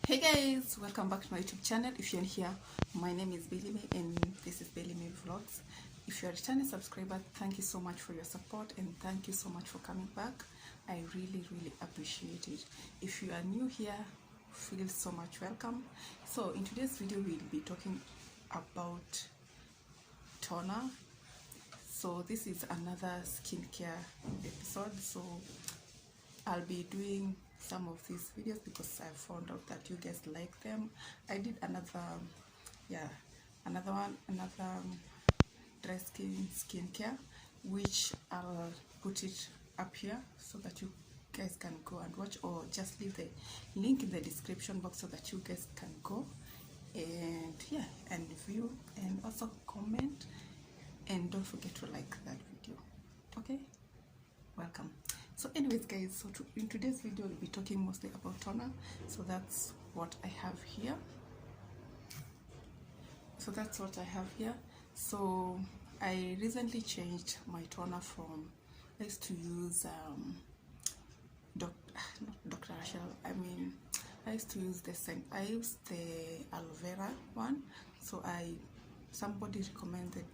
Hey guys, welcome back to my YouTube channel. If you're here, my name is Billy May and this is Billy May Vlogs. If you're a returning subscriber, thank you so much for your support and thank you so much for coming back. I really appreciate it. If you are new here, feel so much welcome. So in today's video we'll be talking about toner. So this is another skincare episode. So I'll be doing some of these videos because I found out that you guys like them. I did another dry skincare, which I'll put it up here so that you guys can go and watch, or just leave the link in the description box so that you guys can go and view and also comment, and don't forget to like that video. Okay, welcome. So anyways guys, so in today's video we'll be talking mostly about toner. So that's what I have here. So I recently changed my toner from, I used to use Dr. Rachel. I used to use I used the aloe vera one. So somebody recommended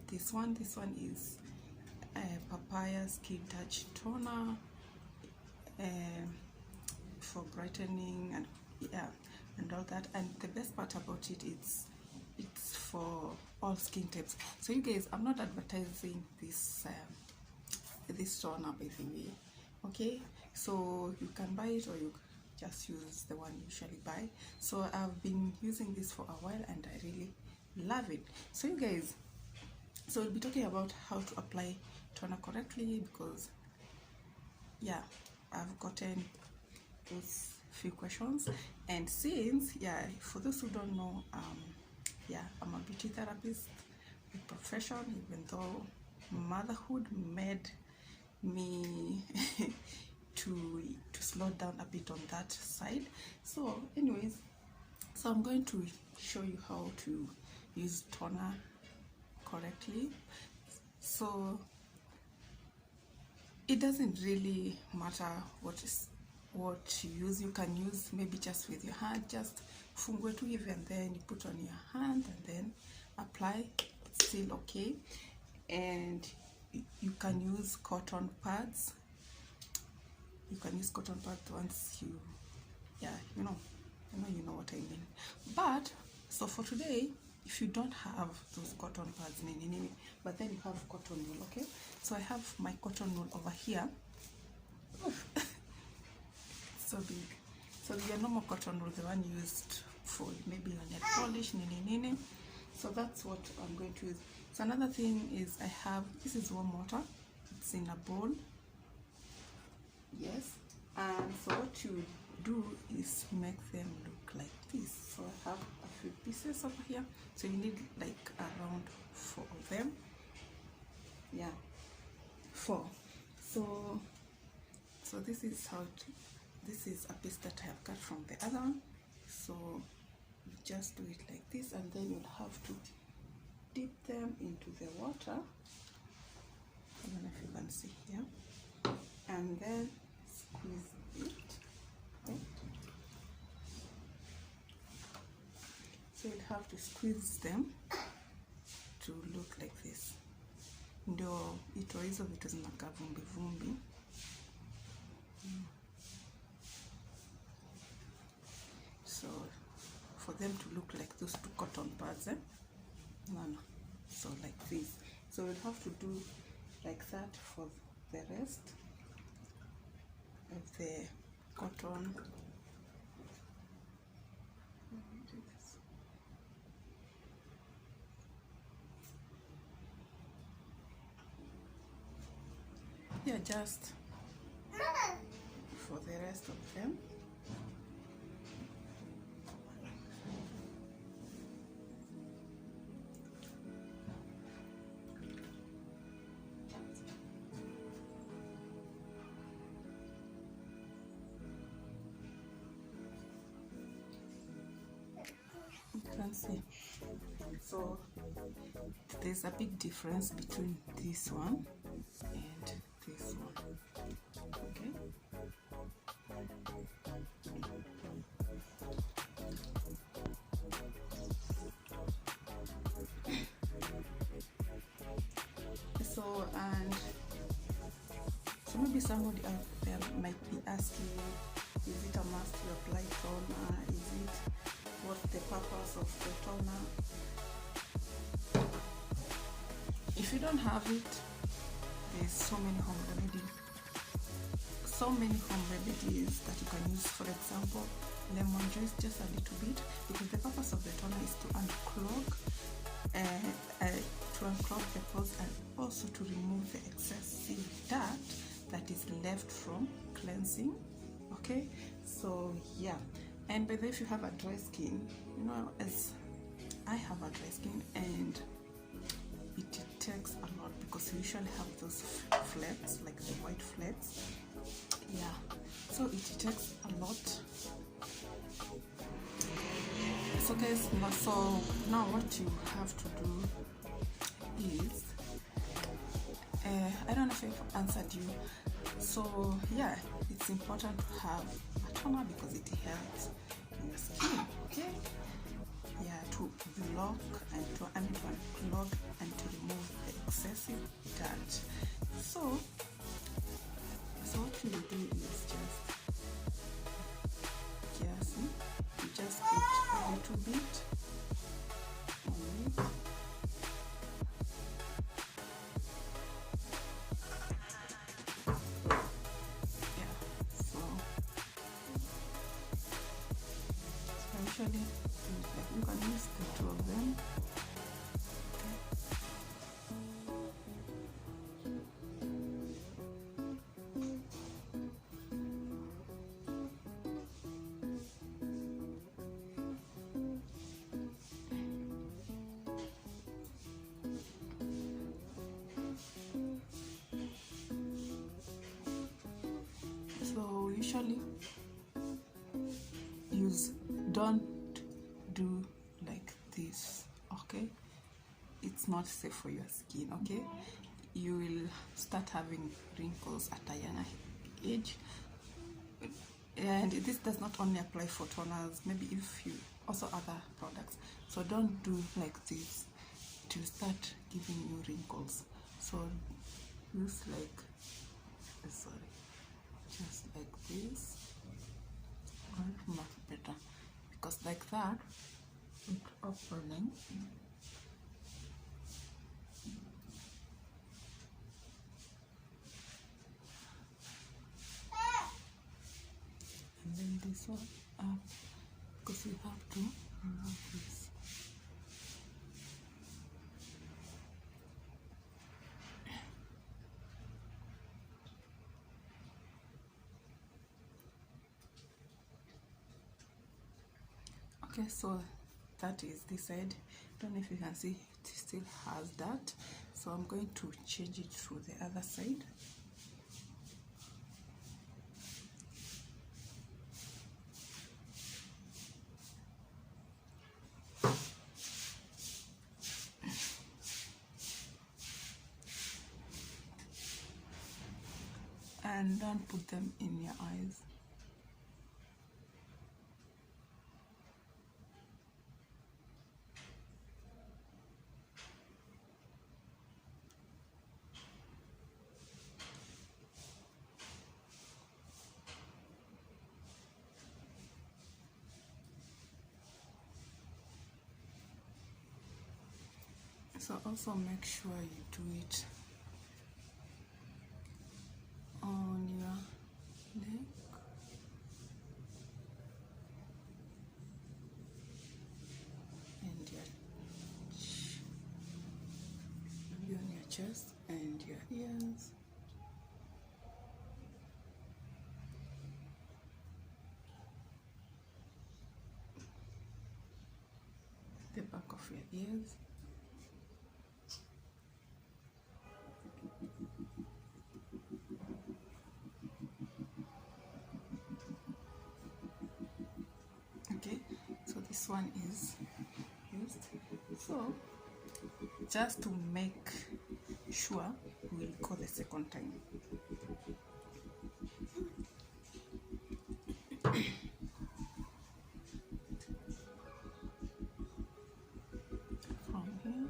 this one. This one is papaya skin touch toner for brightening and all that. And the best part about it, it's for all skin types. So you guys, I'm not advertising this toner by the way, okay? So you can buy it or you just use the one you usually buy. So I've been using this for a while and I really love it. So you guys, so we'll be talking about how to apply toner correctly, because I've gotten those few questions. And since for those who don't know, I'm a beauty therapist with profession, even though motherhood made me to slow down a bit on that side. So anyways, so I'm going to show you how to use toner correctly. So it doesn't really matter what you use. You can use maybe just with your hand, just fungue tu hivi, and then you put on your hand and then apply. It's still okay. And you can use cotton pads. You can use cotton pads once you you know what I mean. But so for today, if you don't have those cotton pads, but then you have cotton wool, okay? So I have my cotton wool over here. So big. So the normal cotton wool, the one used for maybe your nail polish, So that's what I'm going to use. So another thing is this is warm water. It's in a bowl. Yes. And so what you do is make them look like this. So I have a few pieces over here. So you need like around 4 of them. 4. So this is this is a piece that I have cut from the other one. So you just do it like this, and then you'll have to dip them into the water. I don't know if you can see here. And then squeeze it. Okay. So you'll have to squeeze them to look like this. Ndio itoe hizo vitu zinakaa vumbi. So for them to look like those 2 cotton pads, so like this. So we'll have to do like that for the rest of the cotton. Just for the rest of them. You can see. So there's a big difference between this one and this one. Okay. maybe somebody out there might be asking, is it a must to apply toner? Is it, what's the purpose of the toner? If you don't have it, there's so many home remedies that you can use. For example, lemon juice, just a little bit, because the purpose of the toner is to unclog the pores and also to remove the excessive dirt that is left from cleansing. Okay, so yeah. And by the way, if you have a dry skin, you know, as I have a dry skin, and it takes a lot, because you usually have those flakes, like the white flakes. Yeah, so it takes a lot. So guys, so now what you have to do is, I don't know if I've answered you. So yeah, it's important to have a toner because it helps in your skin. Okay, yeah, to block and to unclog and to remove the excessive dirt. So what you will do is you just put a little bit on it. Yeah, so usually you can use the two of them. So usually don't do like this, okay? It's not safe for your skin, okay? You will start having wrinkles at a younger age. And this does not only apply for toners, maybe if you also other products. So don't do like this, it will start giving you wrinkles. So use like, just like this, much better, because like that it's opening. And then this one up, because you have to remove this. Okay, so that is this side. Don't know if you can see, it still has that, so I'm going to change it to the other side. And don't put them in your eyes. So also make sure you do it on your leg and maybe on your chest and your ears. The back of your ears. Okay, so this one is used. So just to make sure, we'll go the second time. From here.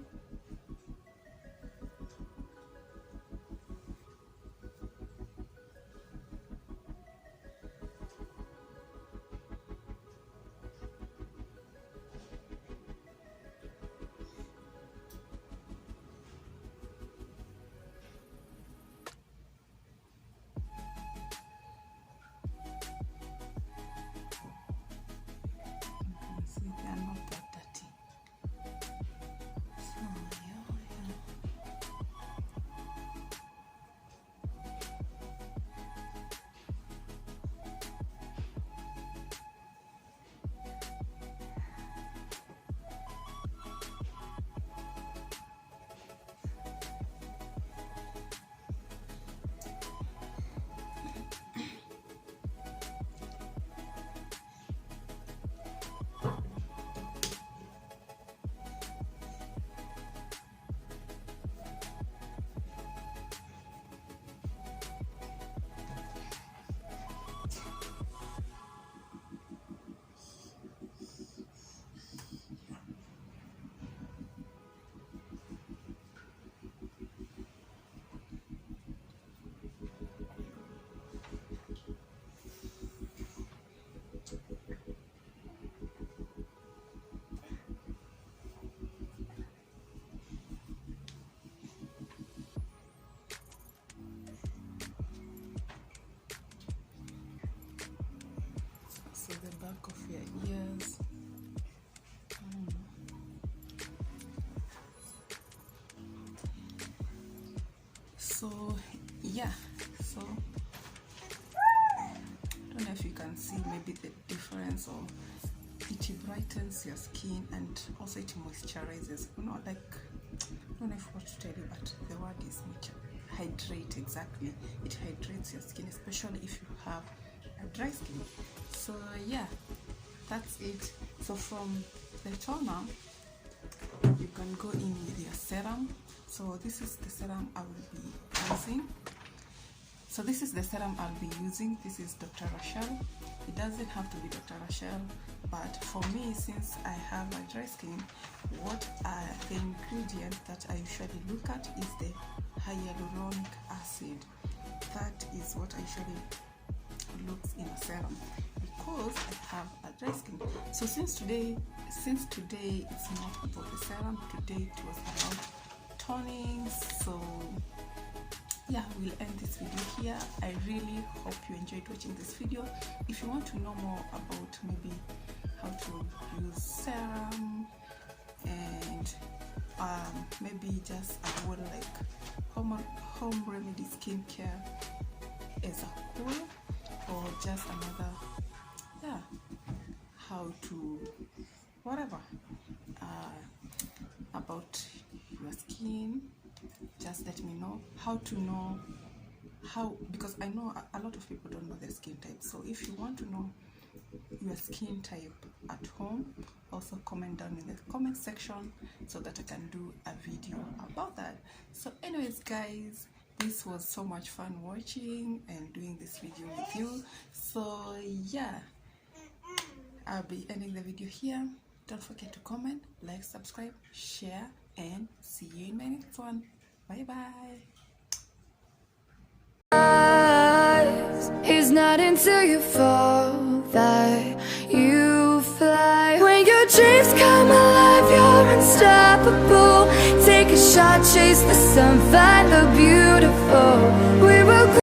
back of your ears. So yeah, so I don't know if you can see maybe the difference, or it brightens your skin and also it moisturizes, you know, like, I don't know what to tell you, but the word is hydrate. Exactly, it hydrates your skin, especially if you have a dry skin. So yeah, that's it. So from the toner, you can go in with your serum. So this is the serum I will be using. So this is the serum I'll be using. This is Dr. Rochelle. It doesn't have to be Dr. Rochelle, but for me, since I have a dry skin, what are the ingredients that I usually look at is the hyaluronic acid. That is what I usually look in a serum, because I have a dry skin. So since today it's not about the serum. Today it was about toning. So yeah, we'll end this video here. I really hope you enjoyed watching this video. If you want to know more about maybe how to use serum and maybe just a whole like home remedy skincare as a whole, or just another, yeah, how to whatever about your skin, just let me know. How to know how, because I know a lot of people don't know their skin type. So if you want to know your skin type at home, also comment down in the comment section so that I can do a video about that. So anyways guys, this was so much fun watching and doing this video with you. So yeah, I'll be ending the video here. Don't forget to comment, like, subscribe, share, and see you in my next one. Bye bye. It's not until you fall that you fly. When your dreams come alive, you're unstoppable. Take a shot, chase the sun, fly.